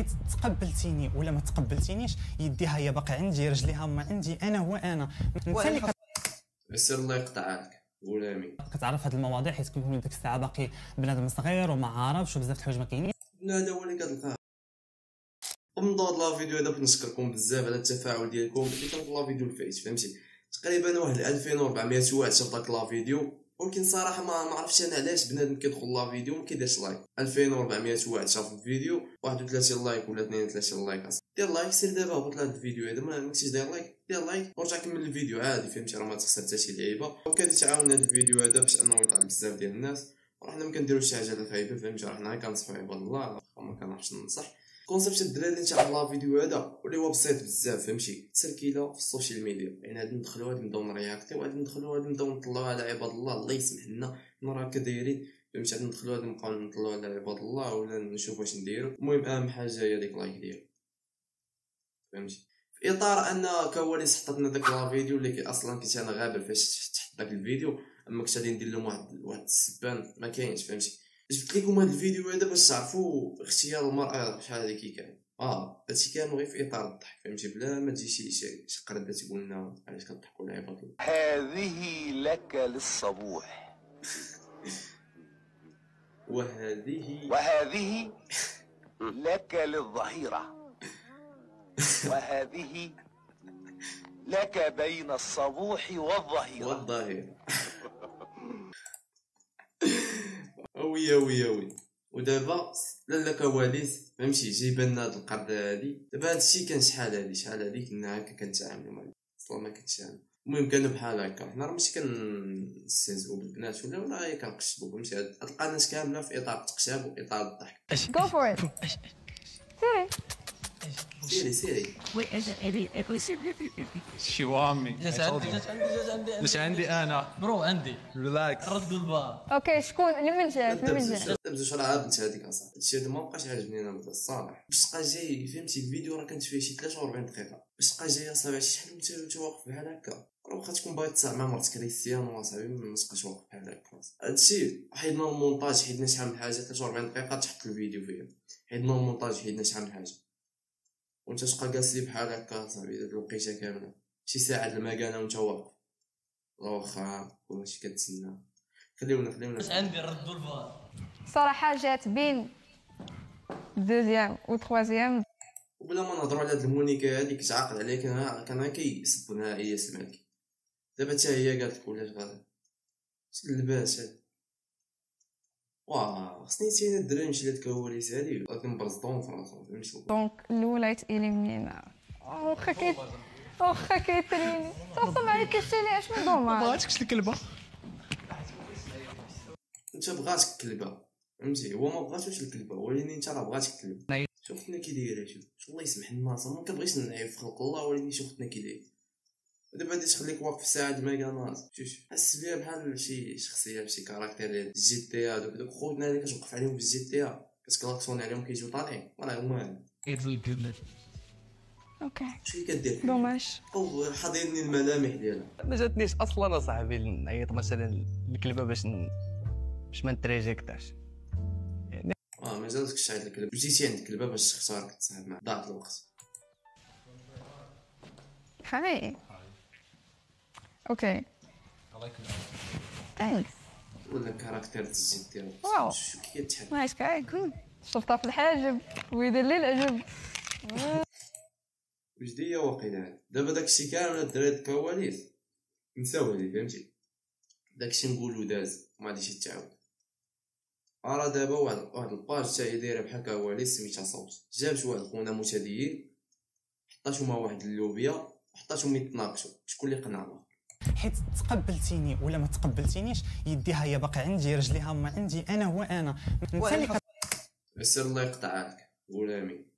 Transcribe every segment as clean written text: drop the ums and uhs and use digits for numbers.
حيت تقبلتيني ولا ما تقبلتينيش، يديها هي باقي عندي، رجليها ما عندي، انا هو انا. انت اللي السر الله يقطع لك غلامي. كتعرف هاد المواضيع حيت كنكون ديك الساعه باقي بنادم صغير وما عارفش وبزاف د الحوايج ما كاينين. هذا هو اللي كتلقاه. ومن هاد لا فيديو هذا كنشكركم بزاف على التفاعل ديالكم اللي كان لا فيديو الفايت، فهمتي تقريبا واحد 2400 واحد شاف داك لا فيديو، ولكن صراحه ما عرفتش انا علاش بنادم كيدخل لا فيديو وما كيديرش لايك. 2400 واحد شاف الفيديو، 31 لايك ولا 32 لايك. دير لايك، سير دابا هبط لهاد الفيديو هذا، ما كنتيش داير لايك دير لايك ورجع كمل الفيديو عادي، فهمتي راه ما تخسر حتى شي لعيبه. وكادي تعاون هاد الفيديو هذا باش انه يطلع بزاف ديال الناس، وحنا ما كنديروش شي حاجه خايبه، فهمتي راه حنا كنصحوا عباد الله ما كنعرفش ننصح. كونسيبت الدراري تاع لا فيديو هذا واللي هو بسيط بزاف، فهمتي تسركيله في السوشيال ميديا، يعني غادي ندخلوا غادي نبداو نرياكتيو، غادي ندخلوا غادي نبداو نطلعوا على عباد الله يسمح لنا راه هكا دايرين، فهمتي غادي ندخلوا غادي نبقاو نطلعوا على عباد الله ولا نشوفوا واش نديروا. المهم اهم حاجه هي ديك لايك ديالو، فهمتي في اطار ان كواليس حطتنا داك لا فيديو اللي اصلا كنت انا غابر فاش تحط داك الفيديو، اما كنت غادي ندير لهم واحد السبان ما كاينش، فهمتي جبت لكم هذا الفيديو هذا باش تعرفوا اختيار المراه شحال هذه كي كان. هادشي كان غير في اطار الضحك، فهمتي بلا ما تجي شي قرده تقول لنا علاش كضحكوا على عباد الله. هذه لك للصبوح وهذه لك للظهيرة وهذه لك بين الصبوح والظهيرة. وي ودابا لالا كواليس، فهمتي جايبه لنا هاد القرده هادي. دابا هادشي كان شحال هادي كنا هكا كنتعاملوا معاه اصلا ما كنتش انا. المهم كانوا بحال هكا، حنا راه ماشي كنستهزئوا بالبنات ولا هي كنقشبوا، فهمتي تلقى الناس كامله في اطار التقشاب واطار الضحك. Go for it. سيري شو عمي جات عندي انا برو عندي ريلاكس رد البار. اوكي شكون اللي من جات دابا راه بنت هذيك اصاحبي. هادشي هذا ما بقاش عاجبني انا الصراحه. باش تبقى جاي، فهمتي الفيديو راه كانت فيه شي 43 دقيقه، باش تبقى جاي اصاحبي شحال انت واقف بحال هكا، راه واخا تكون باغي تصاحب مع مرت كريستيانو اصاحبي ما تبقاش واقف بحال هكا. هادشي حيدنا المونتاج، حيدنا شحال من حاجه 43 دقيقه تحط الفيديو فيها، حيدنا المونتاج حيدنا شحال من حاجه، وانت تبقى جالس لي بحال هكا صاحبي هاد الوقيته كامله شي ساعه المكانه وانت واقف. واخا كلشي كتسنى. خليونا واش عندي ردوا الفار. صراحه جات بين دوزيام و تروازيام. وبلا ما نهضروا على هاد المونيكا هاديك تعاقد عليك كان كيصب نهائيا سمعتك. دابا حتى هي قالت لك ولاش غادا شي اللباس هاد. واه خصني تينا الدراري نمشي لهاد الكواليس هادي غادي نبرزطهم في راسهم، فهمتي. دونك الاولى تيليمينا واخا كيتريني تصم عليك الشيء اش من دوما ما بغاتكش الكلبه، انت بغاتك الكلبه، فهمتي هو ما بغاتوش الكلبه، ولكن انت راه بغاتك الكلبه. شوف خوتنا كي دايره، شوف الله يسمح الناس ما كنبغيش نعيب في خلق الله، ولكن شوف خوتنا كي دايره. دابا غادي تخليك واقف في ساعه المكانات، شوف حس بها بحال شي شخصيه بشي كاركتير ديال جي تي ا. دوك خوتنا اللي كتوقف عليهم في جي تي ا كتكلاكسوني عليهم كيجيو طالعين، راه هما اوكي شنو كدير دوماج او حاضرني الملامح ديالها. ما جاتنيش اصلا اصاحبي نعيط مثلا الكلبه باش ما نتريجيكتاش يعني. ما جاتكش تعيط الكلب، جيتي عند الكلبه باش تختارك تصاحب معها، ضاعت الوقت. هاي اوكي ثانكس. ولا كاركتير تزيد ديالو واو شو كيتحب نايس كاي شفتها في الحاجب ويدير لي العجب. واش ديا واقيلا دابا داكشي كامل الدراري الكواليس نساو هادي، فهمتي داكشي نقولو داز ما غاديش يتعاود. راه دابا واحد الباج حتى هي دايره بحال كواليس سميتها صوت، جابت واحد خونا متدين حطاتو مع واحد اللوبيا وحطاتهم يتناقشوا شكون اللي قنع حيت تقبلتيني ولا ما تقبلتينيش، يديها هي باقي عندي، رجليها ما عندي، انا هو انا. انت اللي السر الله يقطع لك غلامي.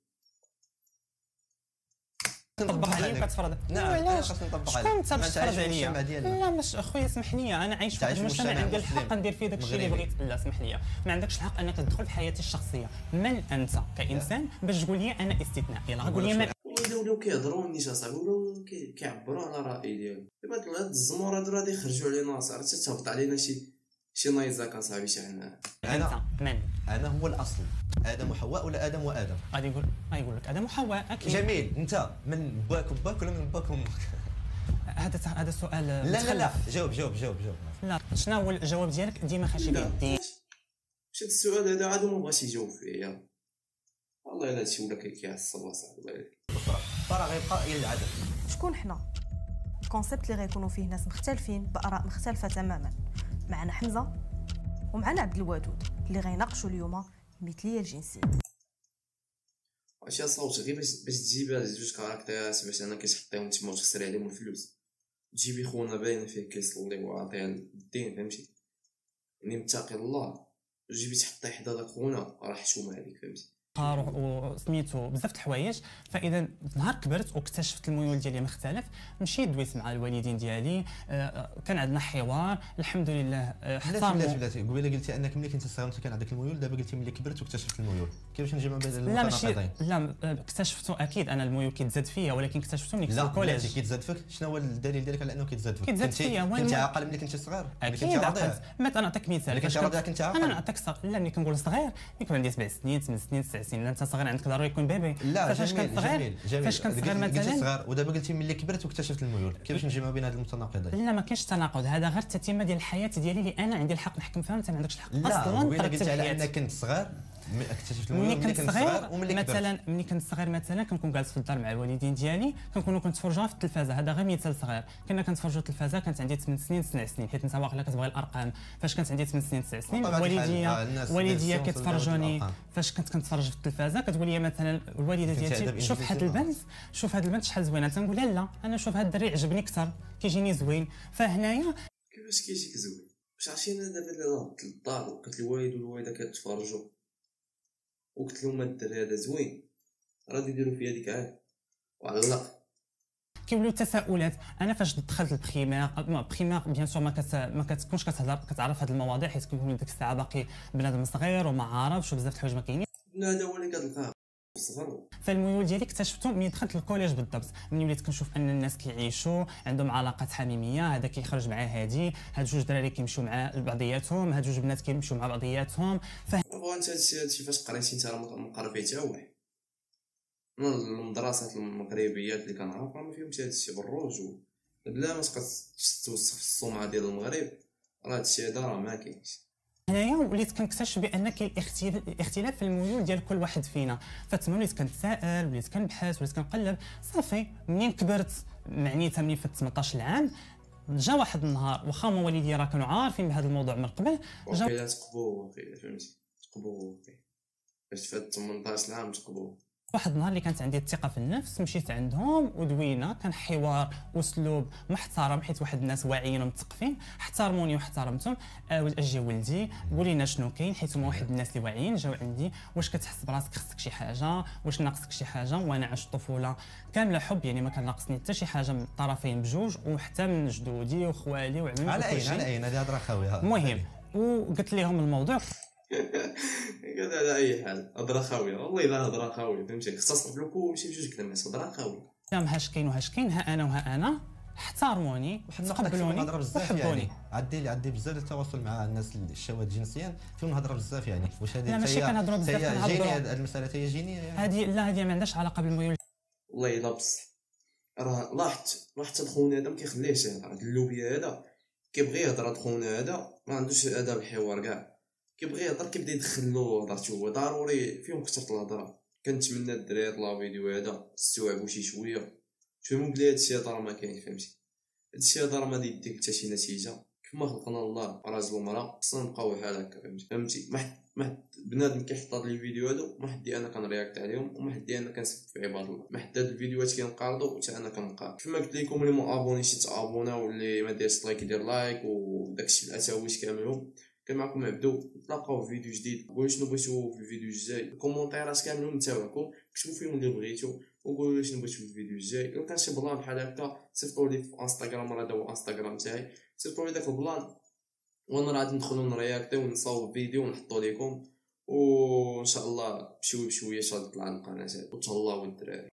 كنطبق عليا كتفرض. لا خاصني نطبق عليك. شكون انت باش تفرض عليا؟ لا مش اخويا اسمح لي، انا عايش في المجتمع عندي الحق ندير فيه داكشي اللي بغيت. لا اسمح لي، ما عندكش الحق انك تدخل في حياتي الشخصيه. من انت كانسان باش تقول لي انا استثناء؟ يلا قول لي من. ولاو كيهضروا نيت اصاحبي، ولاو كيعبروا على الراي ديالهم. دابا هاد الزمور هادو راه يخرجوا علينا صار تهبط علينا شي شي نايزاك اصاحبي شي حنا. انا هو الاصل، ادم وحواء ولا ادم وادم؟ غادي يقول لك ادم وحواء اكيد. جميل. انت من باك وباك ولا من باك وامك؟ هذا سؤال لا جاوب. لا، شنو هو الجواب ديالك؟ ديما خاشي ديال الدين. واش هذا السؤال هذا عاد ما بغاش يجاوب فيه. والله الا هادشي ولا كيعصب اصاحبي. الله يهديك. راه غيبقى الى العدم. شكون حنا؟ الكونسيبت اللي غيكونوا فيه ناس مختلفين بآراء مختلفة تماما. معنا حمزة ومعنا عبد الودود اللي غيناقشوا اليوم المثلية الجنسية. واش صوت غير باش تجيب جوج كاركتيرات باش انا كتحطيهم تما وتخسري عليهم الفلوس، تجيبي خونا باين فيه كيصلي وعاطيه الدين، فهمتي؟ يعني متقي الله، تجيبي تحطي حدا داك خونا راه حشومه عليك، فهمتي؟ وسميتو بزاف د الحوايج. فاذا نهار كبرت واكتشفت الميول ديالي مختلف، مشيت دويت مع الوالدين ديالي، كان عندنا حوار الحمد لله. بلاتي قبيله قلتي انك ملي كنت صغير كان عندك الميول، دابا قلتي ملي كبرت واكتشفت الميول، كيفاش نجمع بين المتناقضين؟ لا اكتشفتو اكيد، انا الميول كيتزاد فيا، ولكن اكتشفتو ملي كنت في الكوليج. لا كيتزاد فيك، شنو هو الدليل ديالك على انه كيتزاد فيك؟ كيتزاد فيا كنت عاقل ملي كنت صغير؟ اكيد عقلت. مثلا نعطيك مثال، كنت رضيع كنت عاقل. انا نعطيك لا ملي كنقول صغير ملي كنت عندي 7 سنين 8 سنين 9 سنين، لا انت صغير عندك ضروري يكون بيبي. لا فاش كنت صغير فاش كنت صغير مثلا صغير، ودابا قلتي ملي كبرت واكتشفت الميول، كيفاش نجمع بين هاد المتناقضين؟ لا ما كاينش تناقض، هذا غير التتمه ديال الحياه ديالي اللي انا عندي الحق نحكم فيها وانت ما عندكش الحق اصلا. لا قلت على انك كنت صغير اكتشفت الميول ملي كنت صغير وملي كبرت. مثلا ملي كنت صغير مثلا كنكون جالس في الدار مع الوالدين ديالي، كنكونوا كنتفرجوا في التلفازه، هذا غير مثال صغير. كنا كنتفرجوا التلفازه، كانت عندي 8 سنين 9 سنين، حيت انت واقيلا كتبغي الارقام. فاش كانت عندي 8 سنين 9 سنين والديا كتفرجوني، فاش كنت كنتفرج في التلفازه كتقول لي مثلا الوالده ديالتي شوف هاد البنت، شوف هاد البنت شحال زوينه، تنقول لها لا انا شوف هاد الدري عجبني اكثر، كيجيني زوين. فهنايا كيفاش كيجيك زوين؟ واش عرفتينا دابا اللي هبطت للدار وقلت الوالد والوالده كتفرجوا وقلت لهم الدري هذا زوين، غادي يديروا فيا ديك عاد وعلق. كيوليو تساؤلات. انا فاش دخلت البريمير بيان سور ما كتكونش كتعرف هاد المواضيع، حيت كيكون ديك الساعه باقي بنادم صغير وما عارفش وبزاف د الحوايج ما كاينين. هذا هو اللي كتلقاه صغر. فالميول ديالي اكتشفتو ملي دخلت الكوليج بالضبط، ملي وليت كنشوف ان الناس كيعيشوا عندهم علاقات حميميه، هذا كيخرج مع هادي، هاد جوج دراري كيمشيو مع بعضياتهم، هاد جوج بنات كيمشيو مع بعضياتهم. انت هادشي فاش قريتي انت راه ما قرا حتى واحد. المدرسات المغربيات اللي كنعرف راه ما فيهمش هادشي بالروج، بلا ما تبقى توصف السمعه ديال المغرب، راه هادشي هذا راه ما كاينش. هنايا وليت كنكتشف بان كاين اختلاف في الميول ديال كل واحد فينا، فتما وليت كنتسائل، وليت كنبحث، وليت كنقلب. صافي منين كبرت معنيتها ملي فات 18 عام، جا واحد النهار واخا هما والديا راه كانوا عارفين بهذا الموضوع من قبل، جا تقبوه فهمتي، تقبوه فاش فات 18 عام تقبوه. واحد النهار اللي كانت عندي الثقه في النفس، مشيت عندهم ودوينا، كان حوار اسلوب محترم، حيت واحد الناس واعيين ومثقفين، احترموني واحترمتهم. اجي ولدي قول لنا شنو كاين، حيت هما واحد الناس اللي واعيين جاو عندي، واش كتحس براسك خصك شي حاجه، واش ناقصك شي حاجه؟ وانا عشت طفوله كامله حب، يعني ما كان ناقصني حتى شي حاجه من الطرفين بجوج، وحتى من جدودي وخوالي وعمامي. على اين هذه هضره خاويه. المهم وقلت لهم الموضوع. قال على اي حال هضره خاويه، والله الا هضره خاويه، فهمتي؟ اختصر له كلشي بجوج كلمات، هضره خاويه. هاش كاين وهاش كاين، ها انا وها انا، احترموني وتقبلوني وحبوني. عندي بزاف التواصل مع الناس الشواذ جنسيا، فيهم نهضر بزاف يعني. واش هذه لا ماشي كنهضروا بزاف، كنهضروا هذه المساله هي جينيه يعني. هذه ما عندهاش علاقه بالميول. والله الا بصح راه لاحظت هاد خونا هذا ما كيخليهش يهضر، هاد اللوبيا هذا كيبغي يهضر، هاد خونا هذا ما عندوش اداب الحوار كاع، كيبغي يهضر كيبدا يدخل له هضرته هو، ضروري فيهم كثرة الهضره. كنتمنى الدراري لا فيديو هذا استوعبوا شي شويه، فهموا بلي هادشي هذا راه ما كاينش، فهمتي؟ هادشي هذا راه ما يديك حتى شي نتيجه. كما خلقنا الله راجل ومراه خصنا نبقاو بحال هكا، فهمتي؟ ما حد بنادم كيحط هاد الفيديو هادو، ما حد انا كنرياكت عليهم، وما حد انا كنسب في عباد الله، ما حد هاد الفيديوهات كينقارضوا حتى انا كنقارض. كما قلت لكم اللي ما ابونيش يتابونا، واللي ما دارش لايك يدير لايك، وداكشي الاساويش كاملهم. كان معكم عبدو، نتلاقاو في فيديو جديد. قولوا شنو بغيتو في الفيديو الجاي، الكومونتيرات كاملين نتاوعكم، كتبوا فيهم اللي بغيتو وقولوا لي شنو بغيتو في الفيديو الجاي. لو كان شي بلان بحال هكا صيفطوا لي في انستغرام، راه هذا هو انستغرام تاعي، صيفطوا لي داك البلان وانا راه غادي ندخلوا نرياكتيو ونصاوب فيديو ونحطو لكم، وان شاء الله بشويه بشويه غادي تطلع القناه هذه. وتهلاو الدراري.